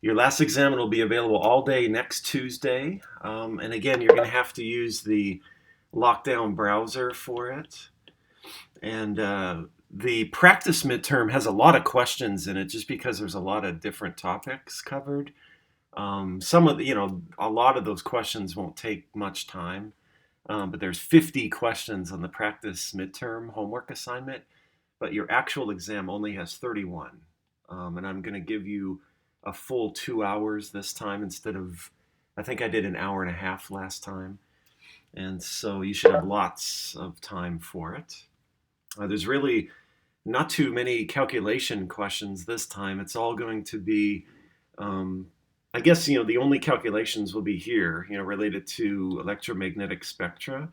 Your last exam will be available all day next Tuesday. And again, you're going to have to use the lockdown browser for it. And the practice midterm has a lot of questions in it just because there's a lot of different topics covered. Some of the, a lot of those questions won't take much time. But there's 50 questions on the practice midterm homework assignment, but your actual exam only has 31. And I'm going to give you a full 2 hours this time instead of, I think I did an hour and a half last time. And so you should have lots of time for it. There's really not too many calculation questions this time. It's all going to be, I guess, the only calculations will be here, related to electromagnetic spectra.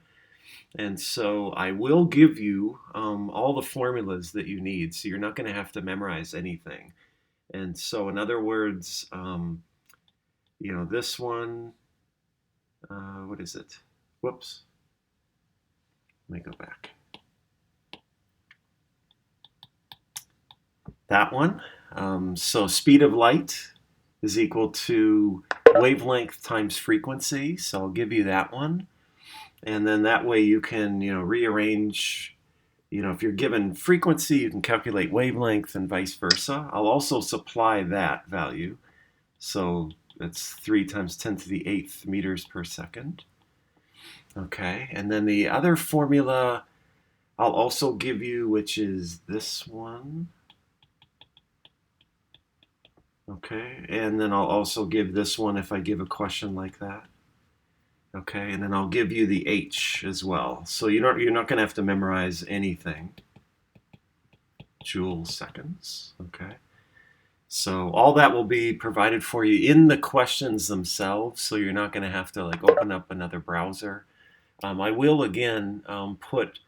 And so I will give you all the formulas that you need, so you're not going to have to memorize anything. And so, in other words, this one, what is it? Whoops. Let me go back. That one. So speed of light is equal to wavelength times frequency. So I'll give you that one. And then that way you can, rearrange, if you're given frequency, you can calculate wavelength and vice versa. I'll also supply that value. So that's 3 times 10 to the 8th meters per second. Okay, and then the other formula I'll also give you, which is this one. Okay, and then I'll also give this one if I give a question like that. Okay, and then I'll give you the H as well. So you're not going to have to memorize anything. Joule seconds. Okay. So all that will be provided for you in the questions themselves. So you're not going to have to open up another browser. I will again put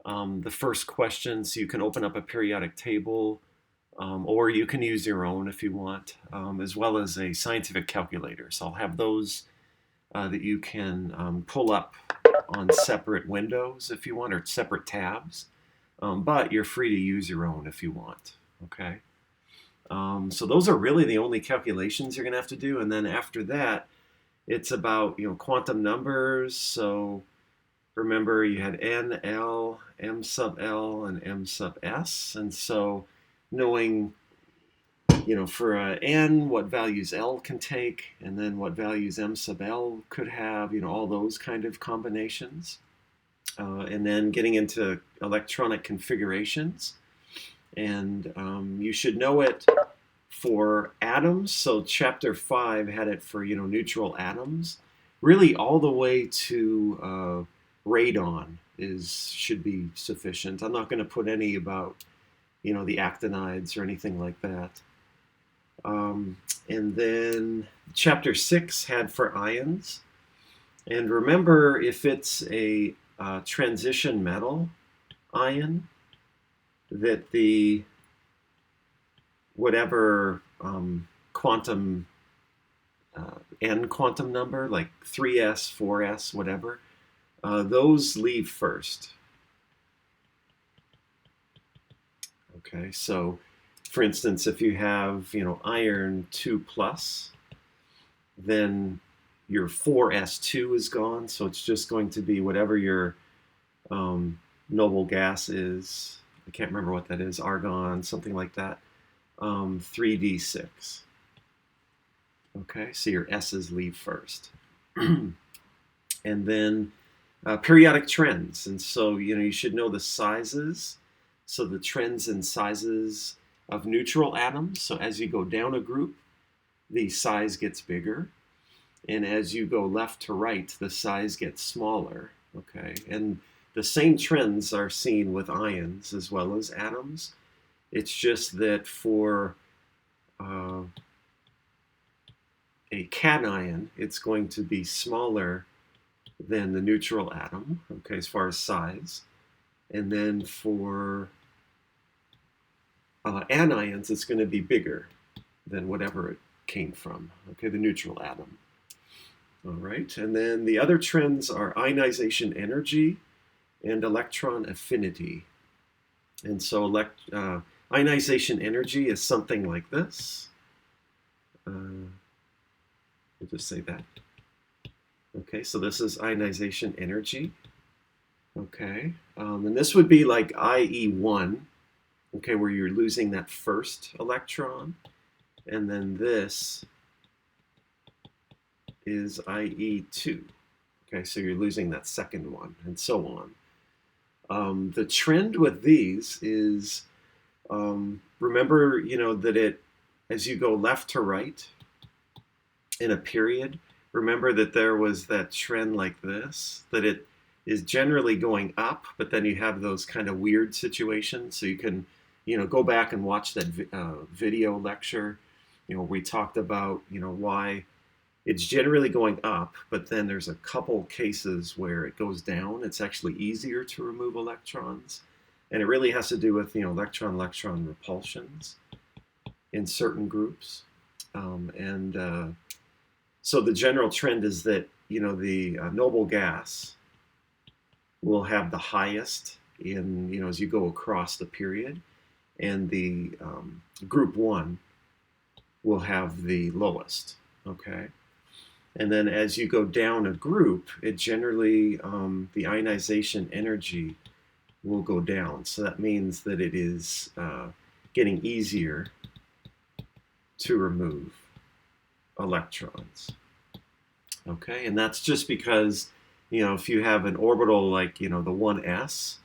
the first question, so you can open up a periodic table, or you can use your own if you want, as well as a scientific calculator. So I'll have those that you can pull up on separate windows if you want, or separate tabs. But you're free to use your own if you want. Okay. So those are really the only calculations you're going to have to do. And then after that, it's about quantum numbers. So remember, you had n, l, m sub l, and m sub s. And so knowing for n, what values L can take, and then what values M sub L could have, all those kind of combinations. And then getting into electronic configurations. And you should know it for atoms. So chapter 5 had it for, neutral atoms. Really all the way to radon should be sufficient. I'm not going to put any about, the actinides or anything like that. And then chapter 6 had for ions. And remember, if it's a transition metal ion, that the whatever quantum n quantum number, like 3s, 4s, whatever, those leave first. Okay, so for instance, if you have, iron 2 plus, then your 4s2 is gone. So it's just going to be whatever your noble gas is. I can't remember what that is, argon, something like that. 3d6. Okay, so your s's leave first. And then periodic trends. And so, you should know the sizes. So the trends and sizes of neutral atoms. So as you go down a group, the size gets bigger. And as you go left to right, the size gets smaller. Okay, and the same trends are seen with ions as well as atoms. It's just that for a cation, it's going to be smaller than the neutral atom, okay, as far as size. And then for anions, it's going to be bigger than whatever it came from, okay, the neutral atom. All right, and then the other trends are ionization energy and electron affinity. And so ionization energy is something like this. We'll just say that. Okay, so this is ionization energy. Okay, and this would be like IE1, okay, where you're losing that first electron. And then this is IE2. Okay, so you're losing that second one, and so on. The trend with these is, remember, that as you go left to right in a period, remember that there was that trend like this, that it is generally going up, but then you have those kind of weird situations. So you can, go back and watch that video lecture, we talked about, why it's generally going up, but then there's a couple cases where it goes down. It's actually easier to remove electrons. And it really has to do with, electron-electron repulsions in certain groups. So the general trend is that, the noble gas will have the highest in, as you go across the period, and the group 1 will have the lowest, okay? And then as you go down a group, it generally, the ionization energy will go down. So that means that it is getting easier to remove electrons. Okay, and that's just because, if you have an orbital like, the 1s,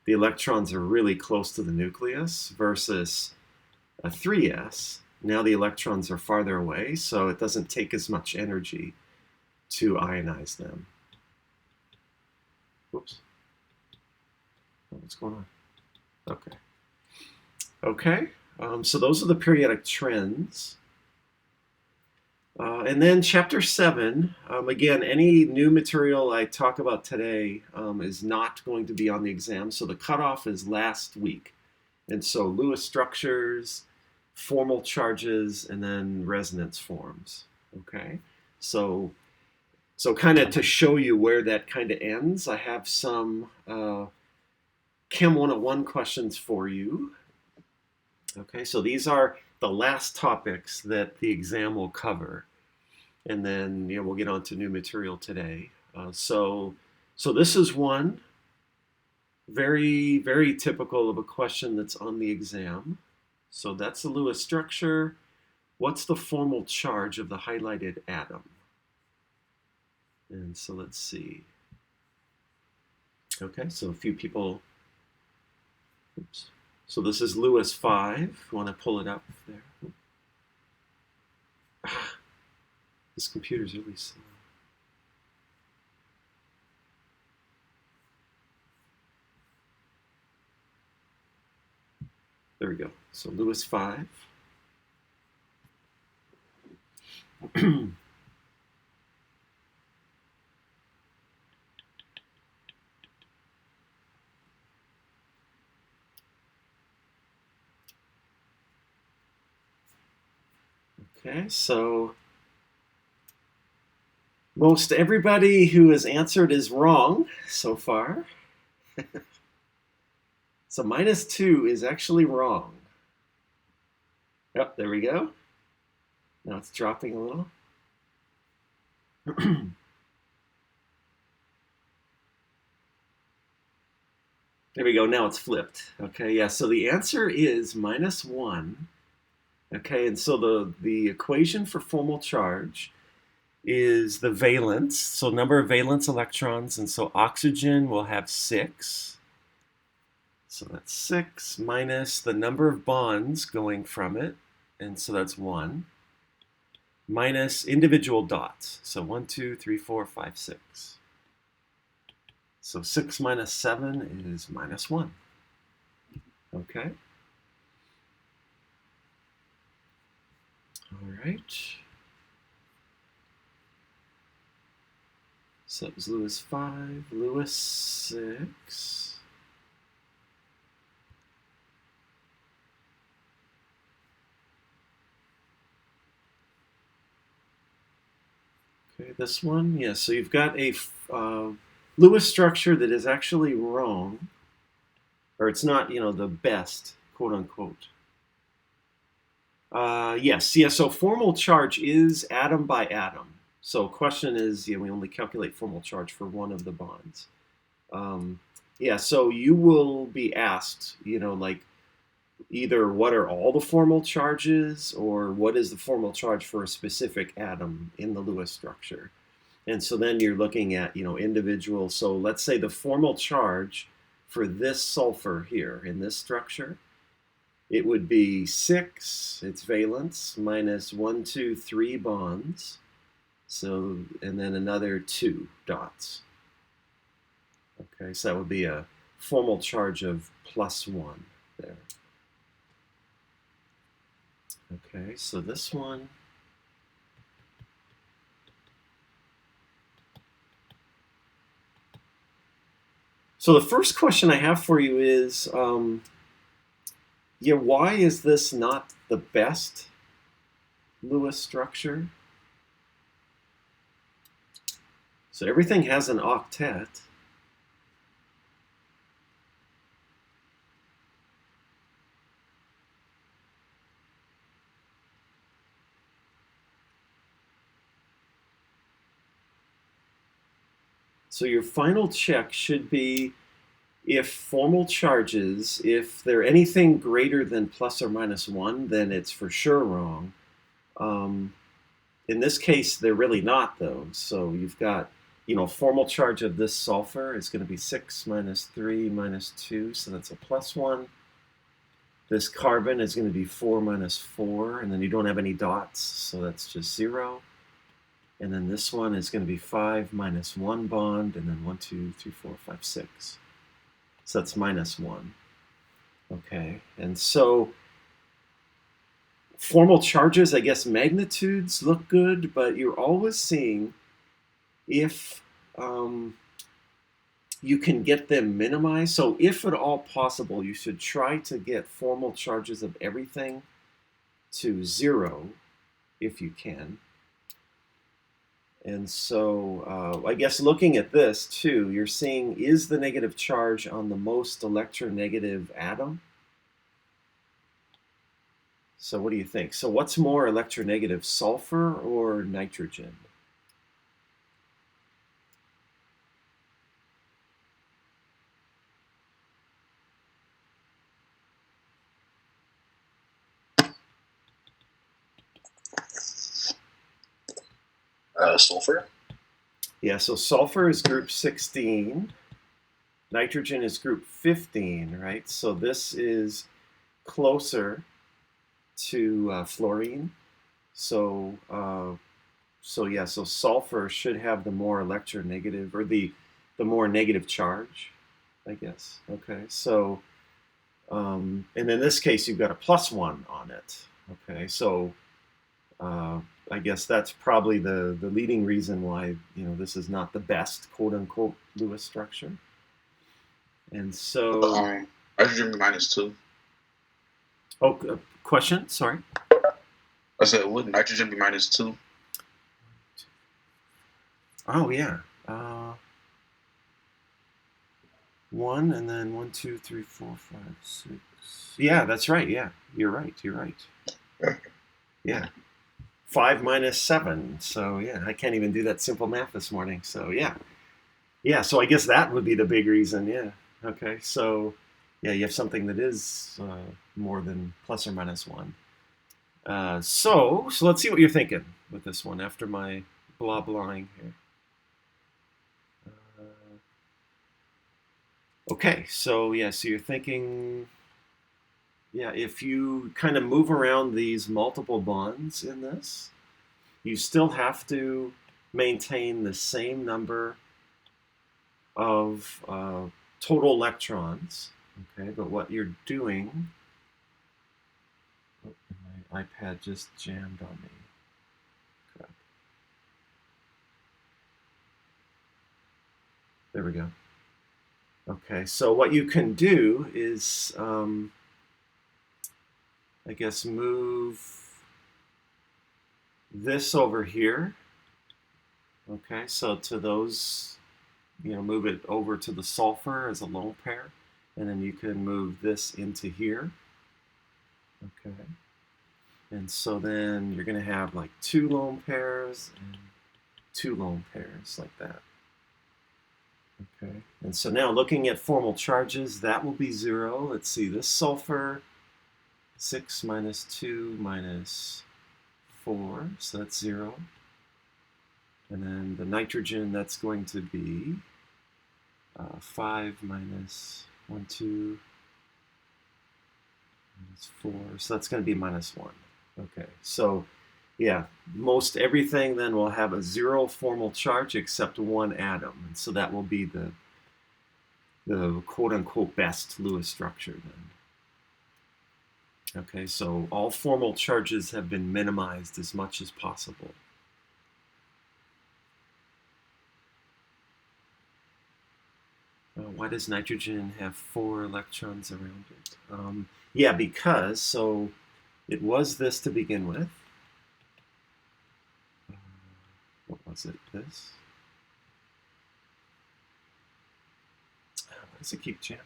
the electrons are really close to the nucleus versus a 3s. Now the electrons are farther away, so it doesn't take as much energy to ionize them. Whoops. What's going on? Okay. Okay, so those are the periodic trends. And then chapter 7, again, any new material I talk about today is not going to be on the exam. So the cutoff is last week. And so Lewis structures, formal charges, and then resonance forms. Okay, so kind of to show you where that kind of ends, I have some Chem 101 questions for you. Okay, so these are the last topics that the exam will cover. And then we'll get on to new material today. So this is one very, very typical of a question that's on the exam. So that's the Lewis structure. What's the formal charge of the highlighted atom? And so let's see. Okay, so a few people. Oops. So this is Lewis 5. You want to pull it up there? This computer's really slow. There we go. So Lewis 5. Okay, so most everybody who has answered is wrong so far. So -2 is actually wrong. Yep, there we go. Now it's dropping a little. There we go, now it's flipped. Okay, yeah, so the answer is -1. Okay, and so the equation for formal charge is the valence, so number of valence electrons, and so oxygen will have 6. So that's 6 minus the number of bonds going from it, and so that's 1, minus individual dots. So 1, 2, 3, 4, 5, 6. So 6 minus 7 is -1. Okay. All right. So that was Lewis 5, Lewis 6. Okay, this one, yeah, so you've got a Lewis structure that is actually wrong, or it's not, the best, quote unquote. Yes, so formal charge is atom by atom. So question is, we only calculate formal charge for one of the bonds. Yeah, so you will be asked, like either what are all the formal charges or what is the formal charge for a specific atom in the Lewis structure. And so then you're looking at, individual. So let's say the formal charge for this sulfur here in this structure, it would be 6, its valence, minus 1, 2, 3 bonds. So, and then another 2 dots. Okay, so that would be a formal charge of +1 there. Okay, so this one. So the first question I have for you is, why is this not the best Lewis structure? So everything has an octet. So your final check should be if formal charges, if they're anything greater than plus or minus 1, then it's for sure wrong. In this case, they're really not, though. So you've got, formal charge of this sulfur is going to be 6 minus 3 minus 2, so that's a +1. This carbon is going to be 4 minus 4, and then you don't have any dots, so that's just 0. And then this one is going to be 5 minus 1 bond, and then 1, 2, 3, 4, 5, 6. So that's -1. Okay, and so formal charges, I guess magnitudes look good, but you're always seeing if you can get them minimized. So if at all possible, you should try to get formal charges of everything to 0 if you can. And so I guess looking at this too, you're seeing is the negative charge on the most electronegative atom? So what do you think? So what's more electronegative, sulfur or nitrogen? Sulfur? Yeah, so sulfur is group 16. Nitrogen is group 15, right? So this is closer to fluorine. So yeah, so sulfur should have the more electronegative, or the more negative charge, I guess. Okay, so and in this case you've got a +1 on it. Okay, so I guess that's probably the leading reason why this is not the best quote unquote Lewis structure. And so Nitrogen -2. oh, question, sorry. I said, would nitrogen be -2? Oh yeah. 1 and then 1, 2, 3, 4, 5, 6. Yeah, that's right. Yeah, you're right. Yeah. 5 minus 7. So yeah, I can't even do that simple math this morning. So yeah. So I guess that would be the big reason. Yeah. Okay. So yeah, you have something that is more than plus or minus 1. So let's see what you're thinking with this one after my blah blahing here. Okay, so yeah, so you're thinking, yeah, if you kind of move around these multiple bonds in this, you still have to maintain the same number of total electrons, okay, but what you're doing, oh, my iPad just jammed on me. Crap. There we go. Okay, so what you can do is, I guess, move this over here. Okay, so to those, move it over to the sulfur as a lone pair, and then you can move this into here. Okay, and so then you're going to have like 2 lone pairs, and two lone pairs like that. Okay, and so now looking at formal charges, that will be 0. Let's see, this sulfur, 6 minus 2 minus 4, so that's 0. And then the nitrogen, that's going to be 5 minus 1, 2, minus 4, so that's going to be minus 1. Okay, so yeah, most everything then will have a 0 formal charge except one atom, and so that will be the quote-unquote best Lewis structure then. Okay, so all formal charges have been minimized as much as possible. Why does nitrogen have 4 electrons around it? Yeah, because, so it was this to begin with. What was it? This? Why does it keep jamming?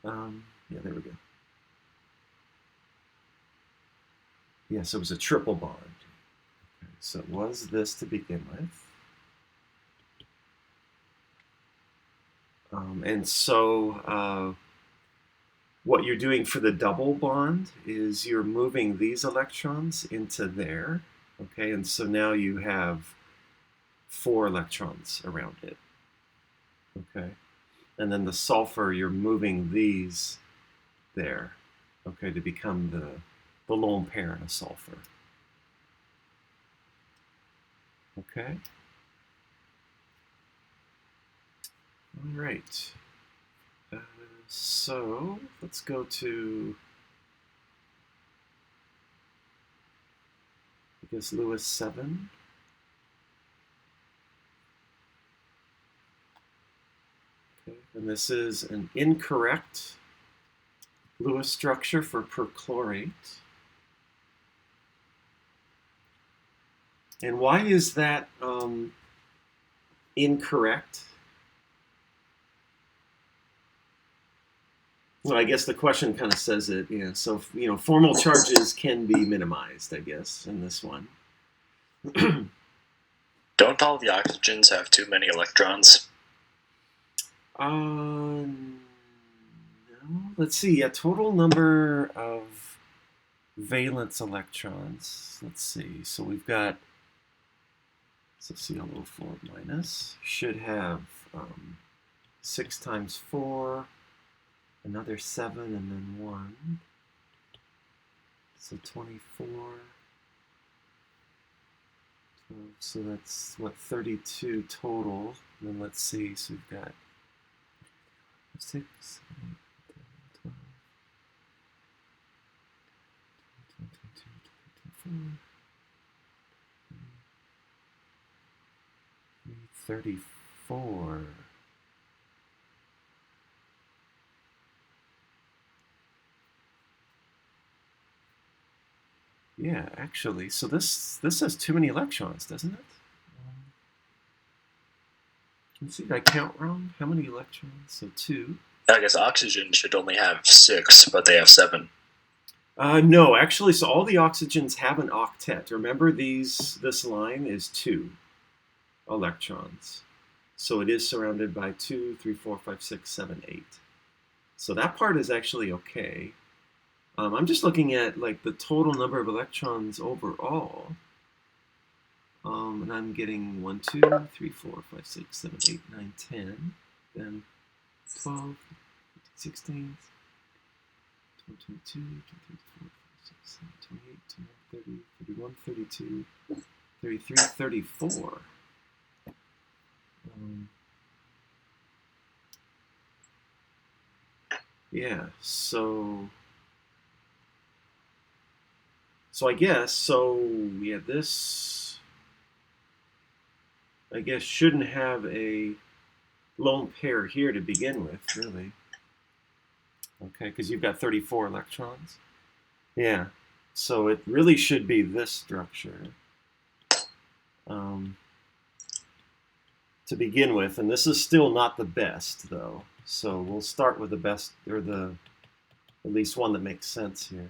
Yeah, there we go. Yes, it was a triple bond. Okay, so it was this to begin with. And so what you're doing for the double bond is you're moving these electrons into there. Okay, and so now you have 4 electrons around it. Okay, and then the sulfur, you're moving these there. Okay, to become the lone pair in a sulfur. Okay. All right. So let's go to, I guess, Lewis 7. Okay, and this is an incorrect Lewis structure for perchlorate. And why is that incorrect? Well, I guess the question kind of says it. Yeah. So, formal charges can be minimized, I guess, in this one. Don't all the oxygens have too many electrons? No. Let's see. A total number of valence electrons. Let's see. So we've got, so Cl4 minus should have 6 times 4, another 7, and then 1. So 24. 12, so that's what, 32 total. And then let's see. So we've got 6, 8, 10, 12, 22, 34. Yeah, actually, so this has too many electrons, doesn't it? Can you see, did I count wrong? How many electrons? So 2. I guess oxygen should only have 6, but they have 7. No, actually, so all the oxygens have an octet. Remember, this line is 2 electrons. So it is surrounded by 2, 3, 4, 5, 6, 7, 8. So that part is actually okay. I'm just looking at like the total number of electrons overall. And I'm getting 1, 2, 3, 4, 5, 6, 7, 8, 9, 10. Then 12, 15, 16, 22, 23, 24, 26, 27, 28, 29, 30, 31, 32, 33, 34. Yeah, so I guess, yeah, this, I guess, shouldn't have a lone pair here to begin with, really. Okay, because you've got 34 electrons. Yeah, so it really should be this structure to begin with, and this is still not the best, though. So we'll start with the best, or the at least one that makes sense here.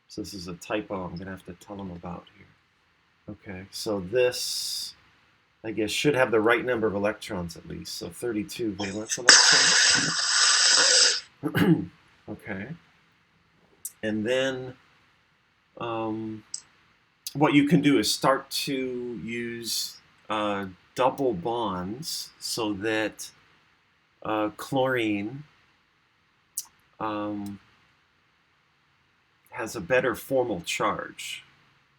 So this is a typo I'm going to have to tell them about here. Okay, so this, I guess, should have the right number of electrons at least. So 32 valence electrons. Okay. And then what you can do is start to use double bonds so that chlorine has a better formal charge,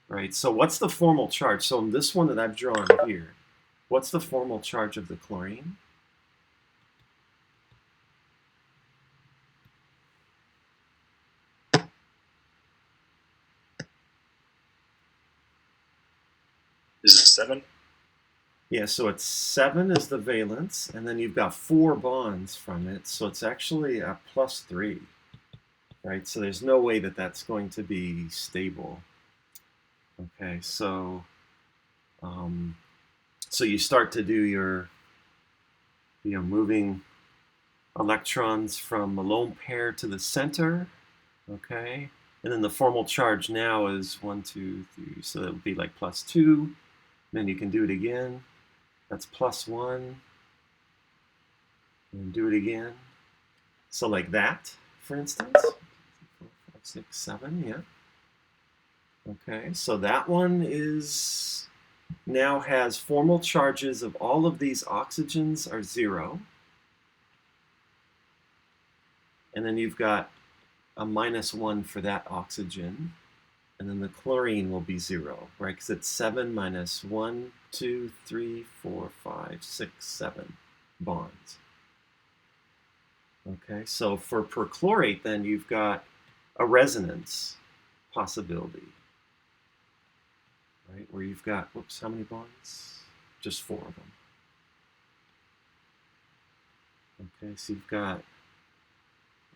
right? So what's the formal charge? So in this one that I've drawn here, what's the formal charge of the chlorine? Is it 7? Yeah, so it's 7 is the valence, and then you've got 4 bonds from it, so it's actually a +3, right? So there's no way that that's going to be stable. Okay, so so you start to do your, moving electrons from a lone pair to the center, okay? And then the formal charge now is 1, 2, 3, so that would be like +2. Then you can do it again. That's +1. And do it again. So like that, for instance. 4, 5, 6, 7, yeah. Okay, so that one is now has formal charges of all of these oxygens are 0. And then you've got a -1 for that oxygen. And then the chlorine will be 0, right? Because it's 7 minus 1, 2, 3, 4, 5, 6, 7 bonds. Okay, so for perchlorate, then you've got a resonance possibility, right? Where you've got, whoops, how many bonds? Just 4 of them. Okay, so you've got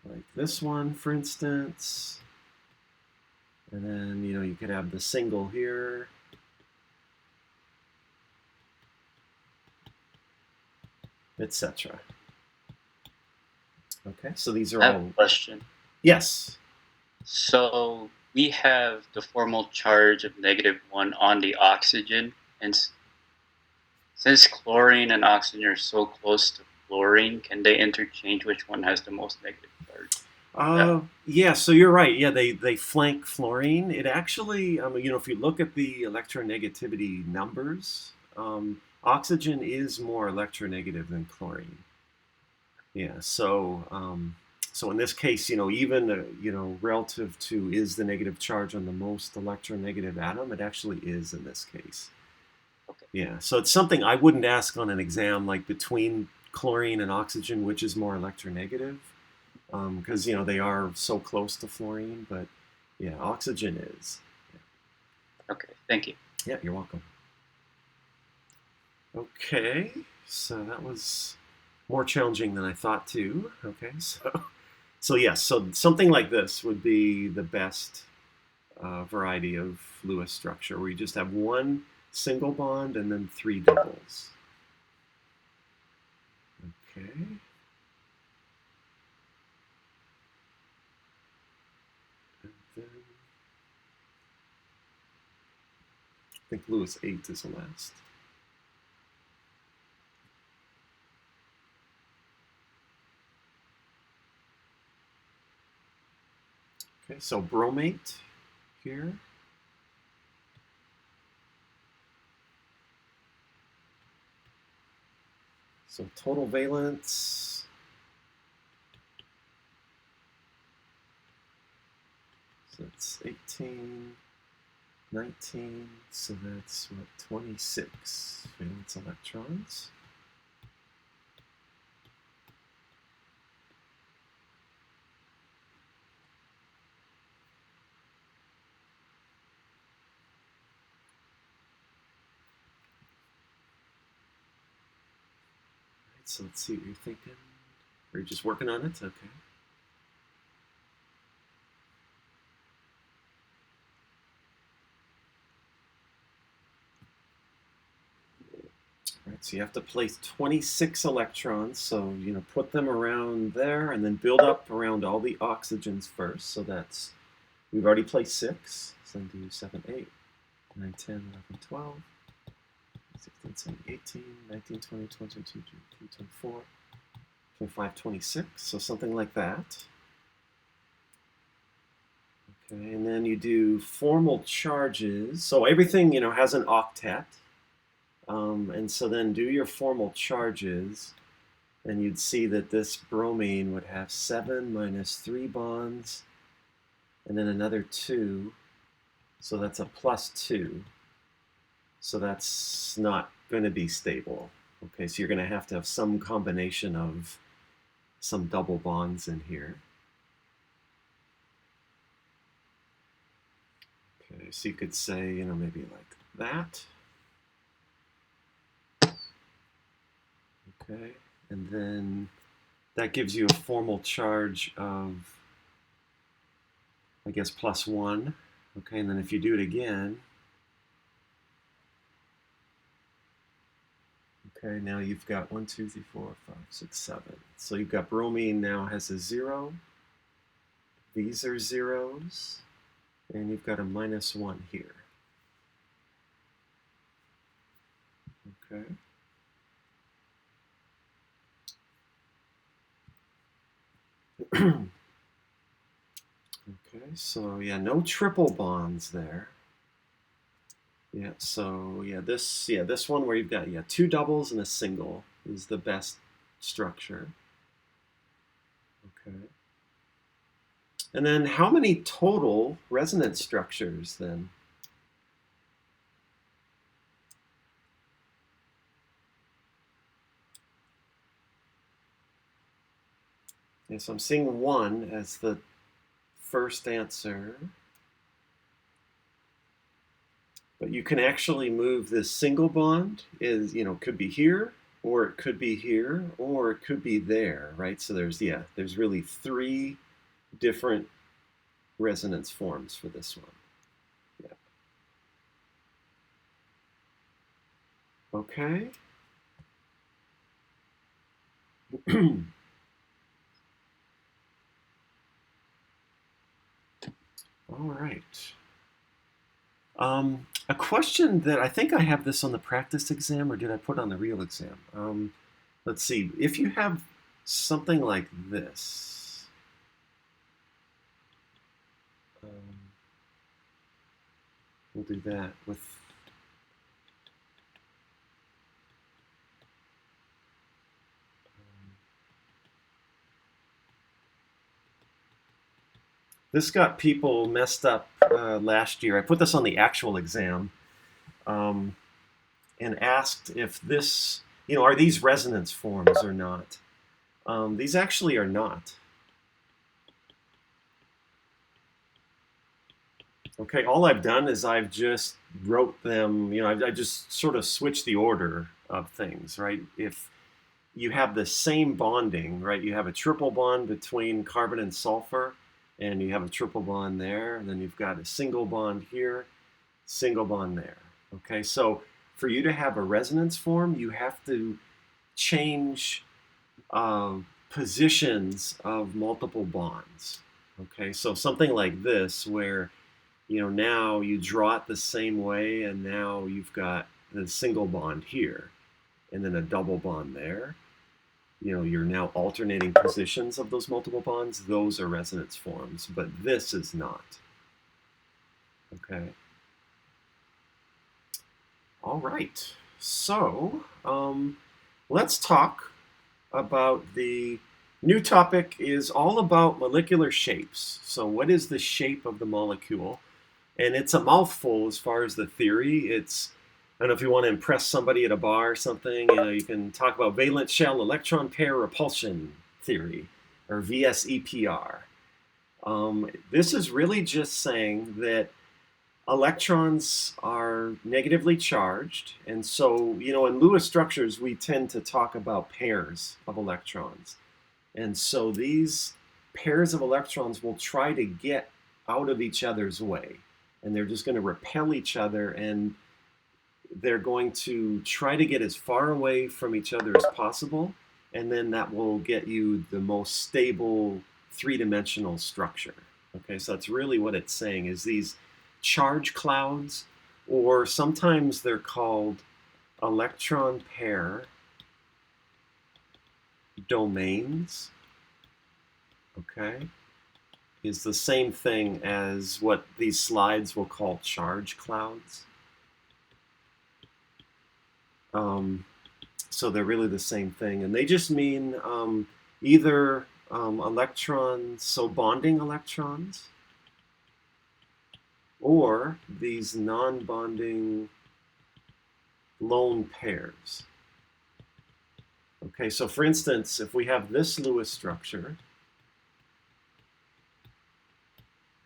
like this one, for instance. And then, you could have the single here. Etc. Okay, so these are I have all... a question. Yes. So we have the formal charge of -1 on the oxygen, and since chlorine and oxygen are so close to fluorine, can they interchange which one has the most negative charge? Yeah, so you're right. Yeah, they flank fluorine. It actually, if you look at the electronegativity numbers, oxygen is more electronegative than chlorine. Yeah, so so in this case, even relative to is the negative charge on the most electronegative atom, it actually is in this case. Okay. Yeah, so it's something I wouldn't ask on an exam, like between chlorine and oxygen, which is more electronegative. Because they are so close to fluorine, but yeah, oxygen is. Yeah. Okay, thank you. Yeah, you're welcome. Okay, so that was more challenging than I thought too. Okay, so yes, so something like this would be the best variety of Lewis structure, where you just have one single bond and then 3 doubles. Okay. I think Lewis 8 is the last. Okay, so bromate here. So total valence. So that's 18. 19, so that's what, 26 valence electrons. All right, so let's see what you're thinking. Are you just working on it? Okay. Right, So you have to place 26 electrons, so put them around there and then build up around all the oxygens first. So that's, we've already placed 6, so then do 7, 8, 9, 10, 11, 12, 16, 17, 18, 19, 20, 21, 22, 23, 24, 25, 26, so something like that. Okay, and then you do formal charges. So everything, has an octet. And so then do your formal charges, and you'd see that this bromine would have 7 minus 3 bonds, and then another 2. So that's a plus 2. So that's not going to be stable. Okay, so you're going to have some combination of some double bonds in here. Okay, so you could say, maybe like that. Okay, and then that gives you a formal charge of, I guess, plus 1. Okay, and then if you do it again, okay, now you've got 1, 2, 3, 4, 5, 6, 7. So you've got bromine now has a 0. These are zeros. And you've got a minus 1 here. Okay. Okay, so yeah, no triple bonds there. Yeah, so this one where you've got 2 doubles and a single is the best structure. Okay. And then how many total resonance structures then? Yeah, so I'm seeing 1 as the first answer. But you can actually move this single bond, could be here, or it could be here, or it could be there, right? So there's really 3 different resonance forms for this one. Yeah. Okay. All right. A question that I think I have this on the practice exam, or did I put it on the real exam? Let's see. If you have something like this, we'll do that with this got people messed up last year. I put this on the actual exam and asked if this, are these resonance forms or not? These actually are not. Okay, all I've done is I've just wrote them, I just sort of switched the order of things, right? If you have the same bonding, right? You have a triple bond between carbon and sulfur, and you have a triple bond there, and then you've got a single bond here, single bond there. Okay, so for you to have a resonance form, you have to change positions of multiple bonds. Okay, so something like this where, now you draw it the same way, and now you've got the single bond here, and then a double bond there. You're now alternating positions of those multiple bonds. Those are resonance forms, but this is not. Okay. All right. So let's talk about the new topic is all about molecular shapes. So what is the shape of the molecule? And it's a mouthful as far as the theory. I don't know if you want to impress somebody at a bar or something, you can talk about valence shell electron pair repulsion theory, or VSEPR. This is really just saying that electrons are negatively charged, and so, in Lewis structures, we tend to talk about pairs of electrons. And so these pairs of electrons will try to get out of each other's way, and they're just going to repel each other, and they're going to try to get as far away from each other as possible, and then that will get you the most stable three-dimensional structure. Okay, so that's really what it's saying, is these charge clouds, or sometimes they're called electron pair domains, okay, is the same thing as what these slides will call charge clouds. So they're really the same thing, and they just mean either electrons, so bonding electrons, or these non-bonding lone pairs. Okay, so for instance, if we have this Lewis structure,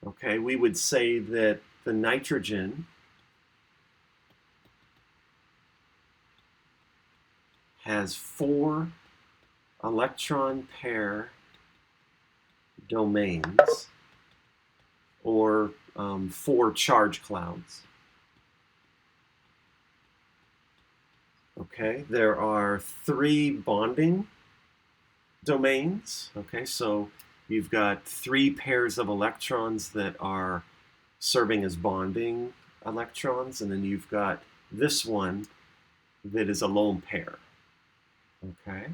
okay, we would say that the nitrogen has 4 electron pair domains, or 4 charge clouds. Okay, there are 3 bonding domains. Okay, so you've got 3 pairs of electrons that are serving as bonding electrons, and then you've got this one that is a lone pair. Okay,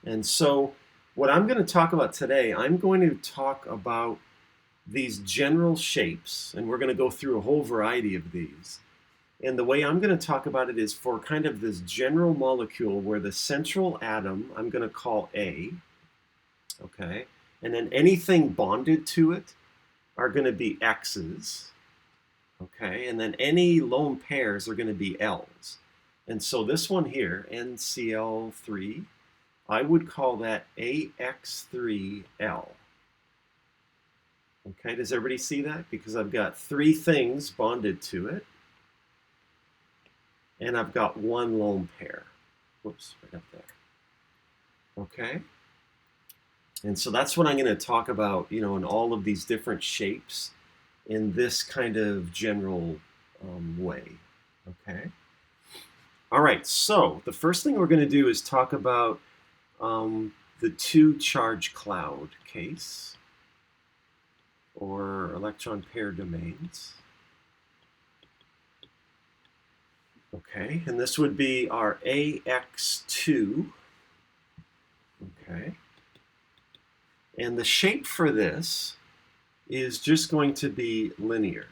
and so what I'm going to talk about today, I'm going to talk about these general shapes, and we're going to go through a whole variety of these. And the way I'm going to talk about it is for kind of this general molecule where the central atom I'm going to call A, okay, and then anything bonded to it are going to be X's, okay, and then any lone pairs are going to be L's. And so this one here, NCl3, I would call that AX3L. Okay, does everybody see that? Because I've got 3 things bonded to it, and I've got 1 lone pair. Whoops, right up there. Okay, and so that's what I'm going to talk about, you know, in all of these different shapes in this kind of general way. Okay. All right, so the first thing we're going to do is talk about the 2 charge cloud case, or electron pair domains. Okay, and this would be our AX2. Okay, and the shape for this is just going to be linear.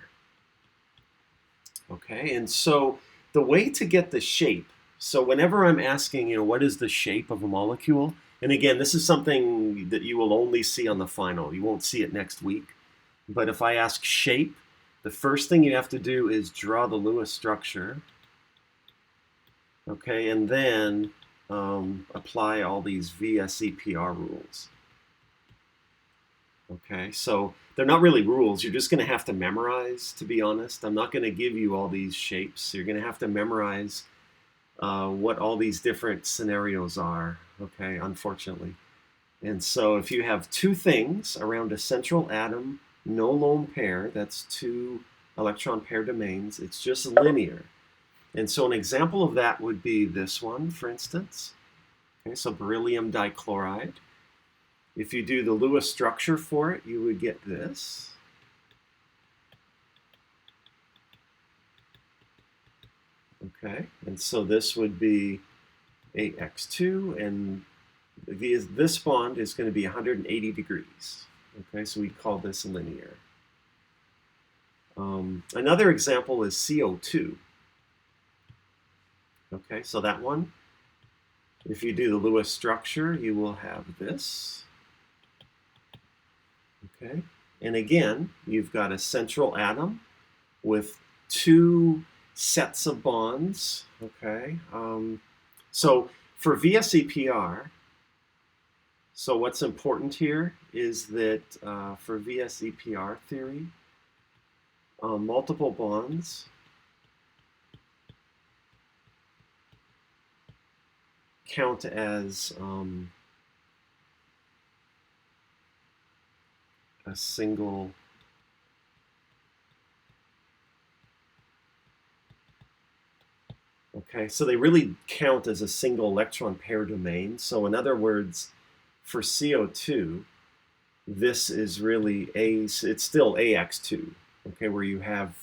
Okay, and so the way to get the shape, so whenever I'm asking, you know, what is the shape of a molecule, and again, this is something that you will only see on the final. You won't see it next week. But if I ask shape, the first thing you have to do is draw the Lewis structure. Okay, and then apply all these VSEPR rules. Okay, so they're not really rules. You're just going to have to memorize, to be honest. I'm not going to give you all these shapes. You're going to have to memorize what all these different scenarios are, okay, unfortunately. And so if you have 2 things around a central atom, no lone pair, that's 2 electron pair domains, it's just linear. And so an example of that would be this one, for instance. Okay, so beryllium dichloride. If you do the Lewis structure for it, you would get this. Okay, and so this would be AX2, and this bond is going to be 180 degrees. Okay, so we call this linear. Another example is CO2. Okay, so that one, if you do the Lewis structure, you will have this. Okay, and again, you've got a central atom with 2 sets of bonds. Okay, so for VSEPR, so what's important here is that for VSEPR theory, multiple bonds count as a single Okay, so they really count as a single electron pair domain. So in other words, for CO2, this is really it's still AX2, okay, where you have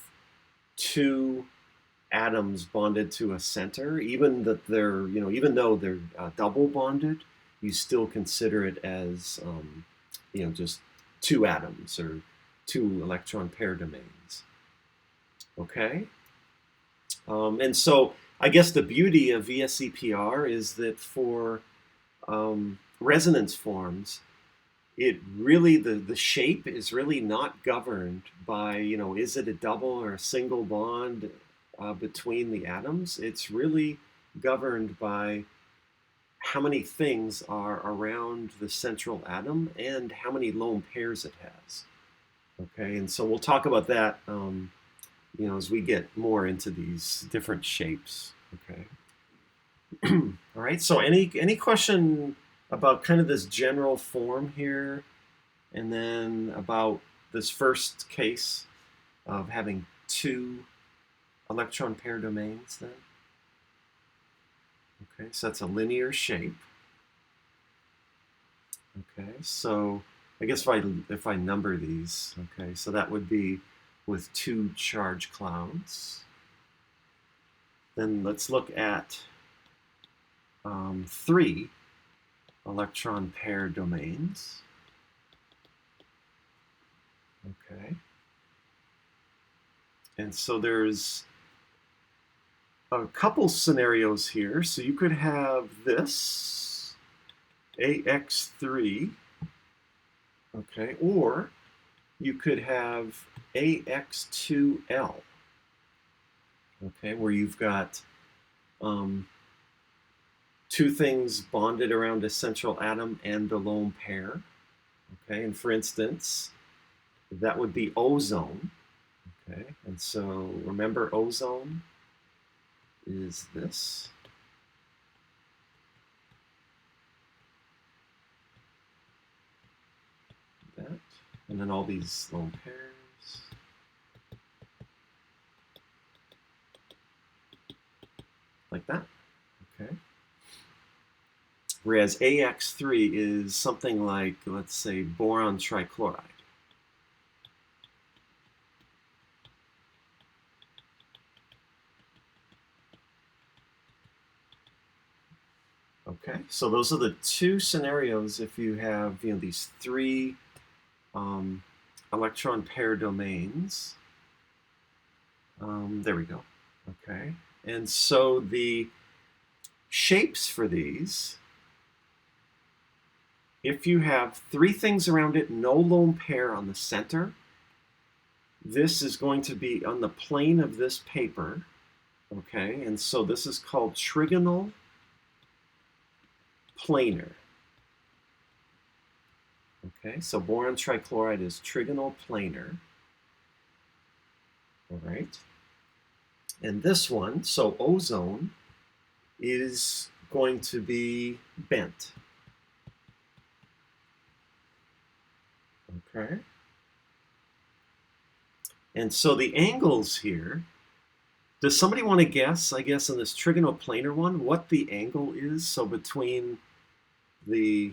two atoms bonded to a center, even that they're, even though they're double bonded, you still consider it as, just two atoms or two electron pair domains. Okay, and so I guess the beauty of VSEPR is that for resonance forms, it really, the shape is really not governed by, is it a double or a single bond between the atoms. It's really governed by how many things are around the central atom and how many lone pairs it has. Okay, and so we'll talk about that, as we get more into these different shapes. Okay. All right. So any question about kind of this general form here, and then about this first case of having two electron pair domains then? Okay, so that's a linear shape. Okay, so I guess if I number these, okay, so that would be with two charge clouds. Then let's look at three electron pair domains. Okay. And so there's a couple scenarios here. So you could have this AX3, okay, or you could have AX2L, okay, where you've got two things bonded around a central atom and a lone pair, okay, and for instance, that would be ozone, okay, and so remember ozone is this. That, and then all these lone pairs. Like that, okay. Whereas AX3 is something like, let's say, boron trichloride. Okay, so those are the two scenarios if you have, these three electron pair domains. There we go. Okay, and so the shapes for these, if you have three things around it, no lone pair on the center, this is going to be on the plane of this paper. Okay, and so this is called Trigonal Planar. Okay, so boron trichloride is trigonal planar. All right. And this one, so ozone, is going to be bent. Okay. And so the angles here, does somebody want to guess, I guess, in this trigonal planar one, what the angle is? So between the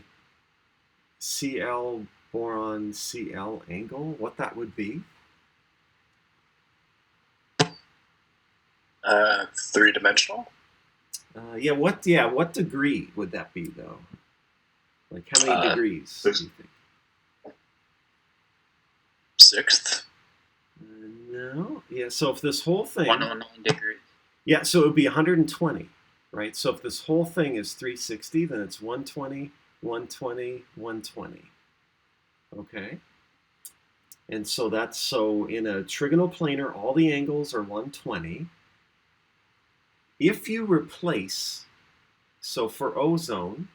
Cl boron Cl angle, what that would be? Three-dimensional? What degree would that be, though? Like, how many degrees do you think? Sixth? No. Yeah, so if this whole thing... 109 degrees. Yeah, so it would be 120, right? So if this whole thing is 360, then it's 120, 120, 120. Okay? And so that's, so in a trigonal planar, all the angles are 120. If you replace, so for ozone,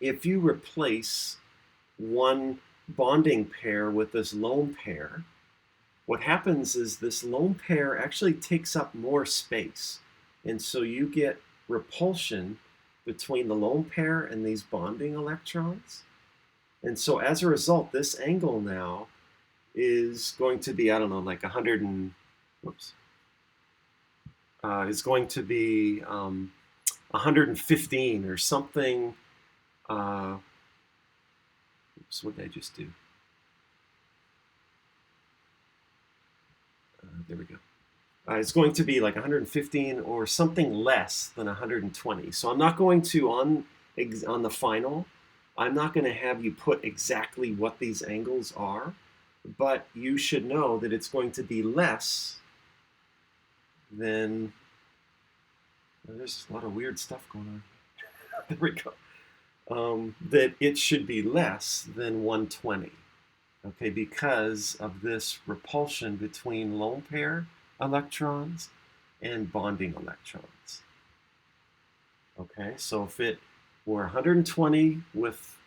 if you replace one bonding pair with this lone pair, what happens is this lone pair actually takes up more space. And so you get repulsion between the lone pair and these bonding electrons. And so as a result, this angle now is going to be, I don't know, like 100 and, whoops. is going to be 115 or something. Oops, what did I just do? There we go. It's going to be like 115 or something less than 120. So I'm not going to, on the final, I'm not going to have you put exactly what these angles are, but you should know that it's going to be less than, there's a lot of weird stuff going on. There we go. That it should be less than 120, okay, because of this repulsion between lone pair electrons and bonding electrons. Okay, so if it were 120 with,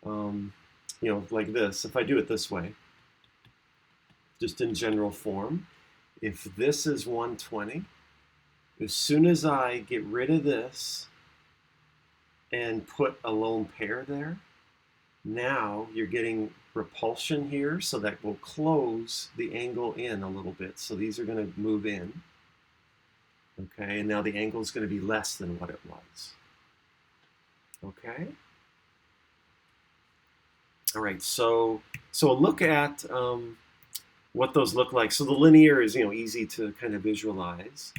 like this, if I do it this way, just in general form, if this is 120, as soon as I get rid of this and put a lone pair there, now you're getting repulsion here, so that will close the angle in a little bit. So these are going to move in. Okay, and now the angle is going to be less than what it was. Okay. All right, so look at what those look like. So the linear is easy to kind of visualize.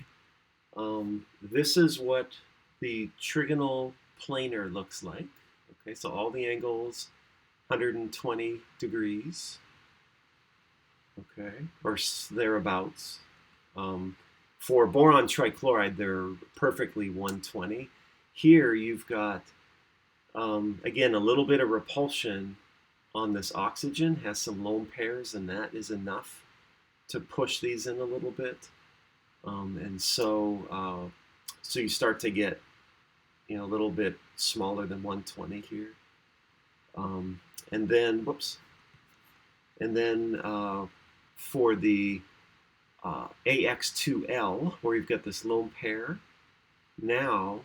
This is what the trigonal planar looks like. Okay, so all the angles 120 degrees. Okay, or thereabouts. For boron trichloride, they're perfectly 120. Here you've got, again, a little bit of repulsion on this oxygen, has some lone pairs, and that is enough to push these in a little bit. And so you start to get, a little bit smaller than 120 here. And then, for the AX2L, where you've got this lone pair, now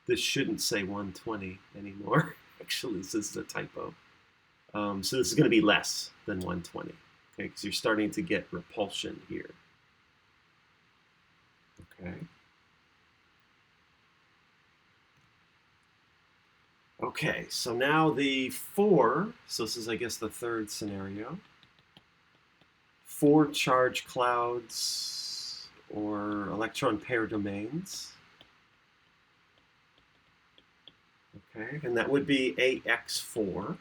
this shouldn't say 120 anymore. Actually, this is a typo. So this is going to be less than 120, okay, because you're starting to get repulsion here. Okay. Okay, so now the 4, so this is, I guess, the third scenario. 4 charge clouds or electron pair domains. Okay, and that would be AX4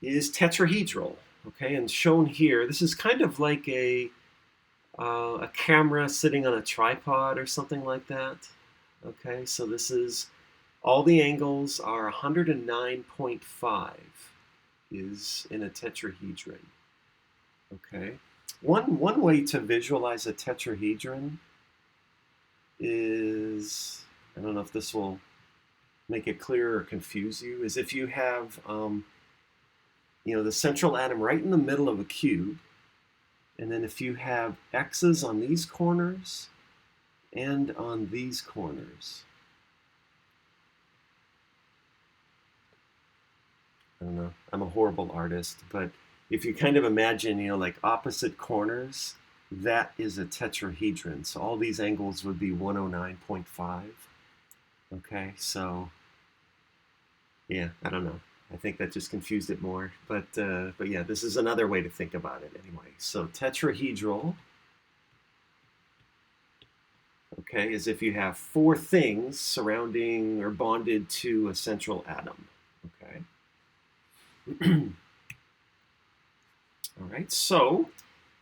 is tetrahedral. Okay, and shown here, this is kind of like a camera sitting on a tripod or something like that. Okay, so this is, all the angles are 109.5 is in a tetrahedron. Okay, one way to visualize a tetrahedron is, I don't know if this will make it clear or confuse you, is if you have the central atom right in the middle of a cube, and then if you have X's on these corners and on these corners. I don't know, I'm a horrible artist, but if you kind of imagine, like opposite corners, that is a tetrahedron. So all these angles would be 109.5. Okay, so yeah, I don't know. I think that just confused it more. But yeah, this is another way to think about it anyway. So tetrahedral, okay, is if you have 4 things surrounding or bonded to a central atom. Okay. All right, so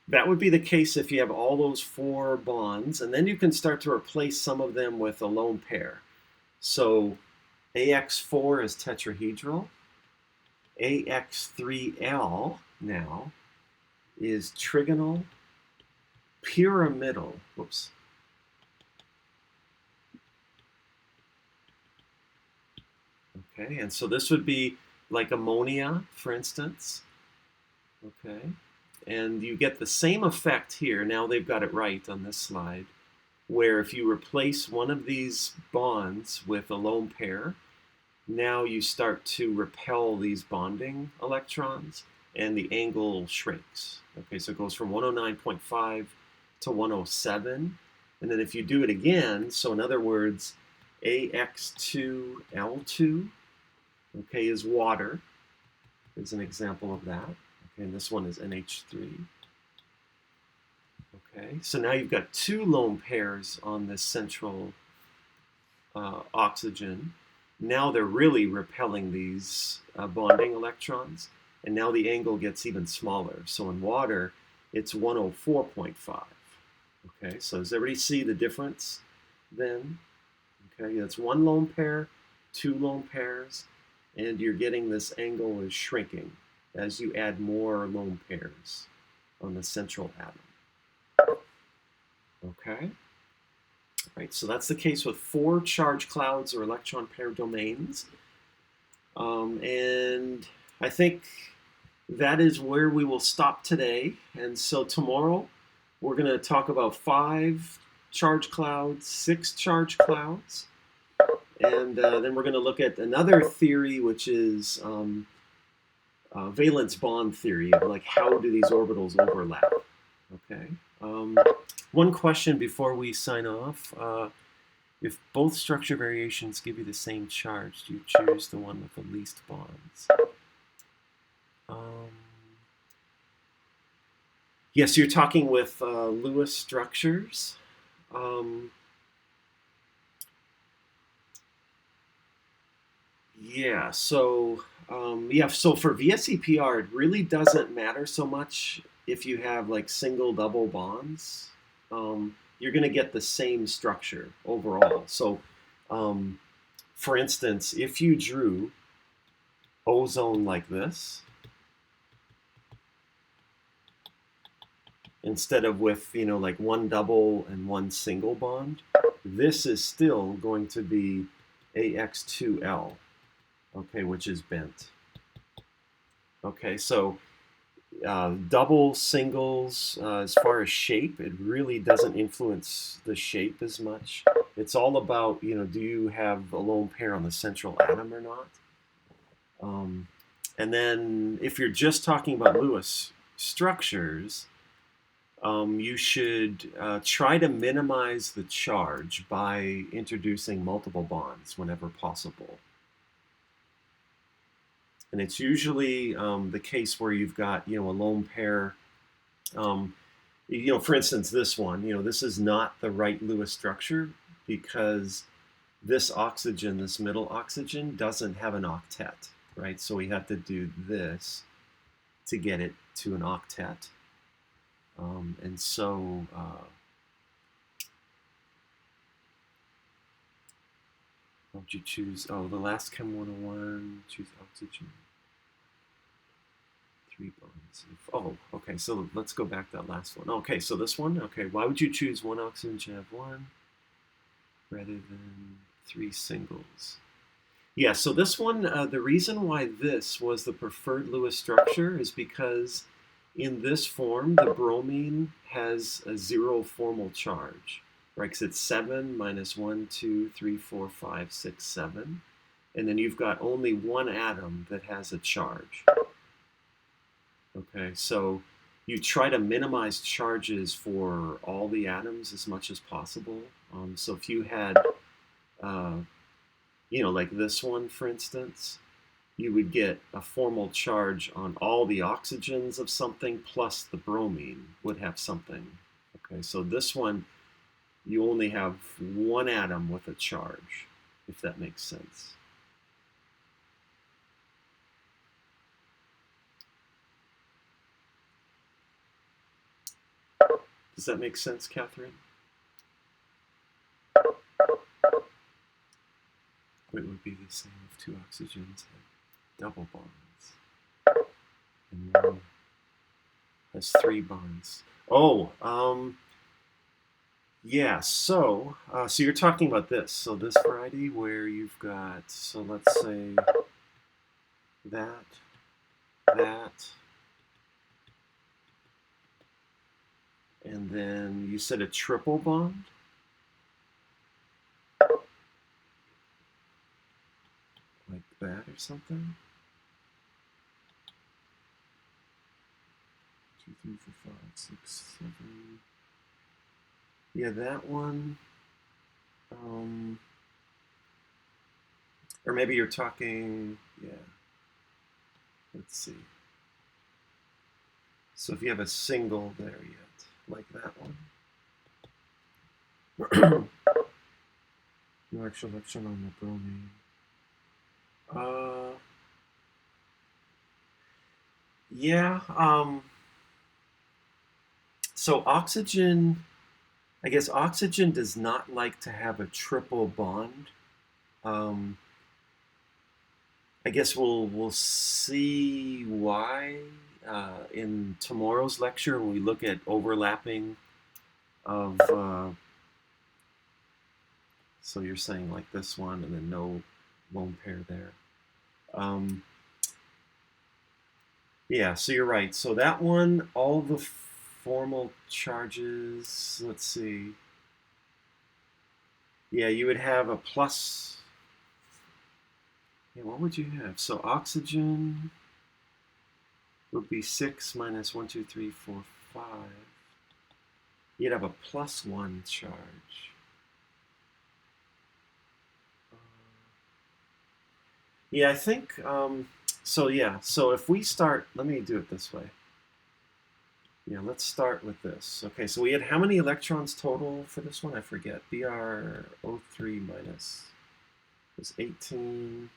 that would be the case if you have all those 4 bonds, and then you can start to replace some of them with a lone pair. So AX4 is tetrahedral. AX3L now is trigonal pyramidal. Whoops. Okay, and so this would be like ammonia, for instance. Okay, and you get the same effect here. Now they've got it right on this slide, where if you replace one of these bonds with a lone pair, now you start to repel these bonding electrons, and the angle shrinks. Okay, so it goes from 109.5 to 107. And then if you do it again, so in other words, AX2L2, okay, is water, is an example of that. Okay, and this one is NH3. Okay, so now you've got two lone pairs on this central oxygen. Now they're really repelling these bonding electrons, and now the angle gets even smaller. So in water, it's 104.5. Okay, so does everybody see the difference then? Okay, that's one lone pair, two lone pairs, and you're getting this angle is shrinking as you add more lone pairs on the central atom. Okay. All right, so that's the case with 4 charge clouds or electron pair domains. And I think that is where we will stop today. And so tomorrow we're going to talk about 5 charge clouds, 6 charge clouds. And then we're going to look at another theory, which is valence bond theory, like how do these orbitals overlap? Okay. One question before we sign off. If both structure variations give you the same charge, do you choose the one with the least bonds? Yes, you're talking with Lewis structures. So for VSEPR, it really doesn't matter so much if you have like single, double bonds. You're going to get the same structure overall. So, for instance, if you drew ozone like this, instead of with, like one double and one single bond, this is still going to be AX2L, okay, which is bent. Okay, so double, singles, as far as shape, it really doesn't influence the shape as much. It's all about, do you have a lone pair on the central atom or not? And then if you're just talking about Lewis structures, you should try to minimize the charge by introducing multiple bonds whenever possible. And it's usually the case where you've got, a lone pair. For instance, this one, this is not the right Lewis structure because this oxygen, this middle oxygen, doesn't have an octet, right? So we have to do this to get it to an octet. And so what would you choose? Oh, the last Chem 101, choose oxygen. 3 bonds. Oh, okay, so let's go back to that last one. Okay, so this one, okay, why would you choose one oxygen to have 1 rather than 3 singles? Yeah, so this one, the reason why this was the preferred Lewis structure is because in this form, the bromine has a 0 formal charge, right? Because it's 7 minus 1, 2, 3, 4, 5, 6, 7. And then you've got only one atom that has a charge. Okay, so you try to minimize charges for all the atoms as much as possible. So if you had, like this one, for instance, you would get a formal charge on all the oxygens of something plus the bromine would have something. Okay, so this one, you only have one atom with a charge, if that makes sense. Does that make sense, Catherine? It would be the same if 2 oxygens had double bonds, and one has 3 bonds. Oh, yeah. So you're talking about this. So this variety where you've got, so let's say that, and then you said a triple bond. Like that or something. 2, 3, 4, 5, 6, 7. Yeah, that one. Or maybe you're talking, yeah. Let's see. So if you have a single there yet, like that one. No extra electron on the bromine. Yeah. So oxygen, I guess oxygen does not like to have a triple bond. I guess we'll see why in tomorrow's lecture when we look at overlapping of. So you're saying like this one, and then no lone pair there. Yeah, so you're right. So that one, all the formal charges. Let's see. Yeah, you would have a plus. Yeah, what would you have? So oxygen would be 6 minus 1, 2, 3, 4, 5. You'd have a +1 charge. Yeah, I think, so yeah, so if we start, let me do it this way. Yeah, let's start with this. Okay, so we had how many electrons total for this one? I forget. Br03 minus was 18,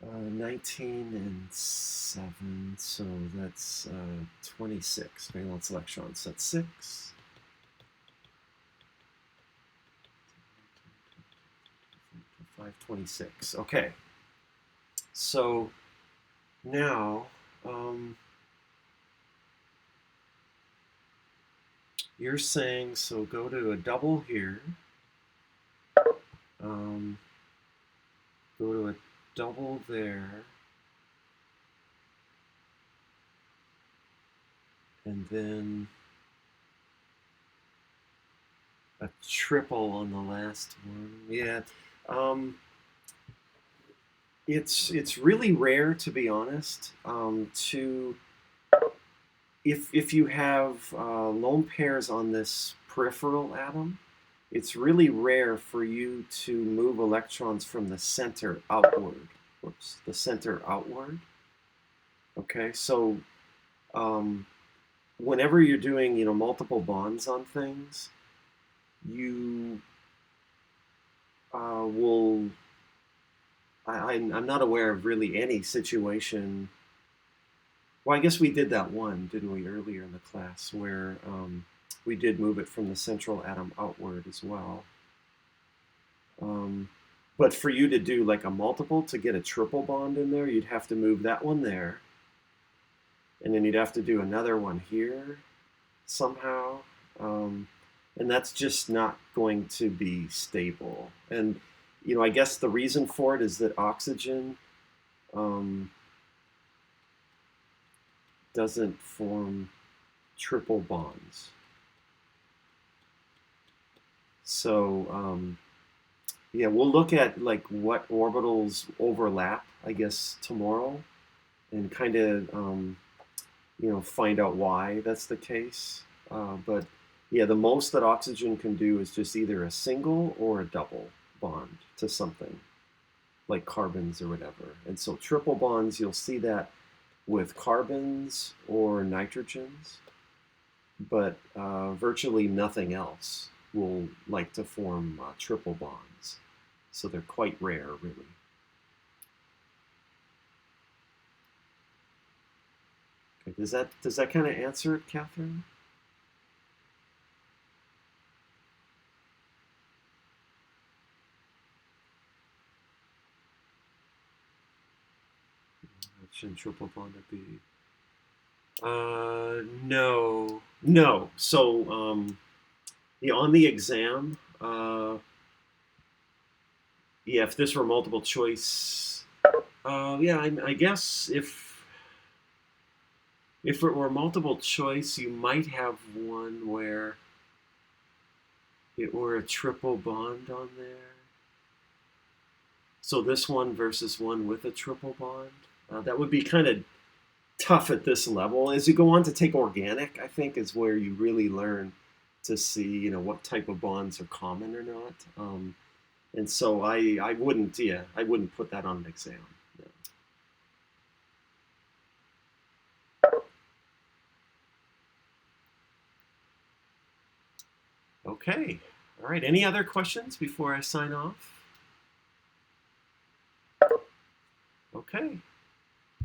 19, and 7, so that's 26 valence electrons. That's 6. 526. Okay. So now you're saying, so go to a double here. Go to a double there. And then a triple on the last one. Yeah. It's really rare, to be honest, if you have lone pairs on this peripheral atom, it's really rare for you to move electrons from the center outward. Whoops, the center outward. Okay, so whenever you're doing multiple bonds on things, you will. I'm not aware of really any situation. Well, I guess we did that one, didn't we, earlier in the class, where we did move it from the central atom outward as well. But for you to do like a multiple to get a triple bond in there, you'd have to move that one there. And then you'd have to do another one here somehow. And that's just not going to be stable. And, I guess the reason for it is that oxygen doesn't form triple bonds. So yeah, we'll look at like what orbitals overlap, I guess, tomorrow, and kind of find out why that's the case. But yeah, the most that oxygen can do is just either a single or a double bond to something like carbons or whatever. And so triple bonds, you'll see that with carbons or nitrogens, but virtually nothing else will like to form triple bonds. So they're quite rare, really. Okay, does that kind of answer it, Catherine? Triple bond would be no. So yeah, on the exam, yeah, if this were multiple choice, yeah, I guess if it were multiple choice, you might have one where it were a triple bond on there. So this one versus one with a triple bond. That would be kind of tough at this level. As you go on to take organic, I think, is where you really learn to see, you know, what type of bonds are common or not. And so I wouldn't, yeah, I wouldn't put that on an exam. No. Okay. All right. Any other questions before I sign off? Okay.